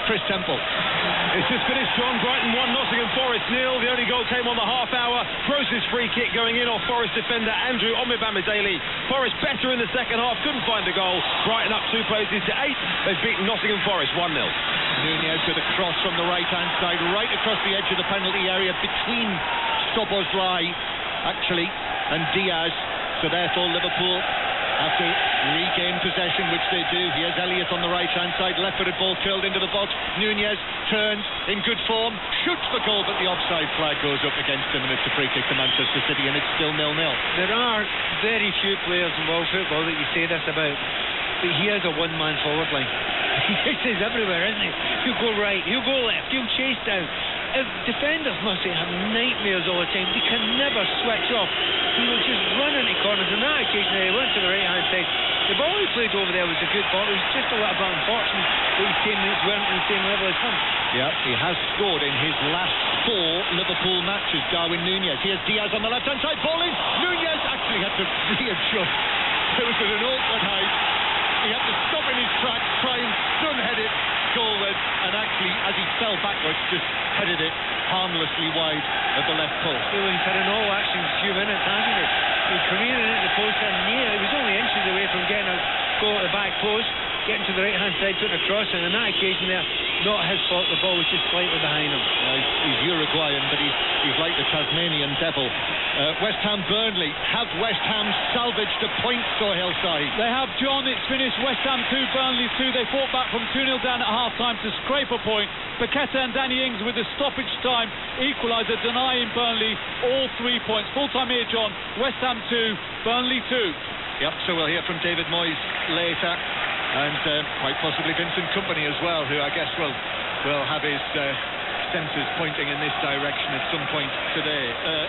Chris Temple. It's just finished, John. Brighton 1, Nottingham Forest 0. The only goal came on the half hour. Gross's free kick going in off Forest defender Andrew Omibamidele. Forest better in the second half, couldn't find a goal. Brighton up 2 places to 8. They've beaten Nottingham Forest 1-0. Nunez with a cross from the right-hand side, right across the edge of the penalty area between Szoboszlai, actually, and Diaz. So therefore Liverpool have to regain possession, which they do. Here's Elliott on the right-hand side, left-footed ball curled into the box. Nunez turns in good form, shoots for goal, but the offside flag goes up against him, and it's a free kick to Manchester City, and it's still 0-0. There are very few players in world football that you say this about, but he has a one-man forward line. This is everywhere, isn't he? He'll go right, he'll go left, he'll chase down. Defenders must have nightmares all the time. They can never switch off. He will just run into corners, and that occasionally he went to the right hand side. The ball he played over there was a good ball. It was just a little bit unfortunate that his teammates weren't on the same level as him. Yeah, he has scored in his last 4 Liverpool matches, Darwin Nunez. Here's Diaz on the left hand side, ball in. Nunez actually had to readjust. It was at an awkward height. He had to stop in his tracks, try and sun-head it goalward, and actually, as he fell backwards, just headed it harmlessly wide of the left post. Well, he's had an all-action few minutes, hasn't he? He's careening into the post, and he was only inches away from getting a goal at the back post, getting to the right-hand side, putting a cross in, and on that occasion there, not his fault, the ball was just slightly behind him. He's Uruguayan, but he's like the Tasmanian devil. West Ham Burnley. Have West Ham salvaged a point, Sohail Sahi? They have, John. It's finished West Ham 2, Burnley 2. They fought back from 2-0 down at half-time to scrape a point. Paqueta and Danny Ings with the stoppage time equaliser, denying Burnley all 3 points. Full-time here, John. West Ham 2, Burnley 2. Yep, so we'll hear from David Moyes later, and quite possibly Vincent Kompany as well, who I guess will have his senses pointing in this direction at some point today.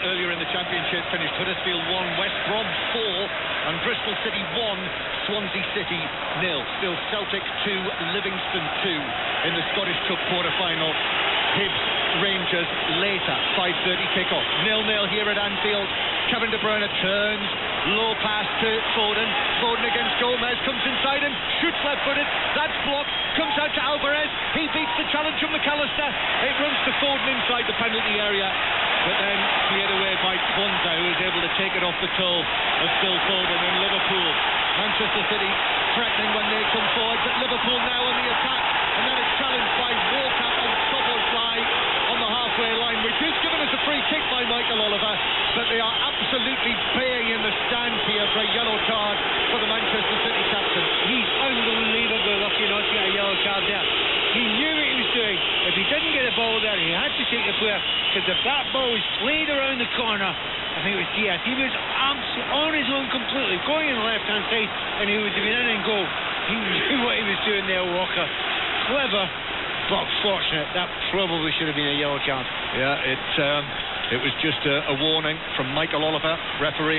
Earlier in the Championship finished Huddersfield 1, West Brom 4, and Bristol City 1, Swansea City 0. Still Celtic 2, Livingston 2 in the Scottish Cup quarter-final. Hibs Rangers later, 5:30 kick-off. 0-0 here at Anfield. Kevin De Bruyne turns, low pass to Foden. Foden against Gomez, comes inside and shoots left-footed. That's blocked, comes out to Alvarez. He beats the challenge from McAllister. It runs to Foden inside the penalty area, but then cleared away by Kwanzaa, who is able to take it off the toe of Phil Foden. And Liverpool, Manchester City threatening when they come forward, but Liverpool now on the attack, and then it's challenged by Walker and Szoboszlai on the halfway line, which is given as a free kick by Michael Oliver, but they are absolutely baying in the stands here for a yellow card for the Manchester City captain. He's unbelievably lucky not to get a yellow card there. He knew what he was doing. If he didn't get the ball there, he had to take the player, because if that ball was played around the corner, I think it was Diaz, he was on his own completely, going in the left-hand side, and he would have been in and goal. He knew what he was doing there, Walker. Clever, but fortunate. That probably should have been a yellow card. Yeah, it was just a warning from Michael Oliver, referee.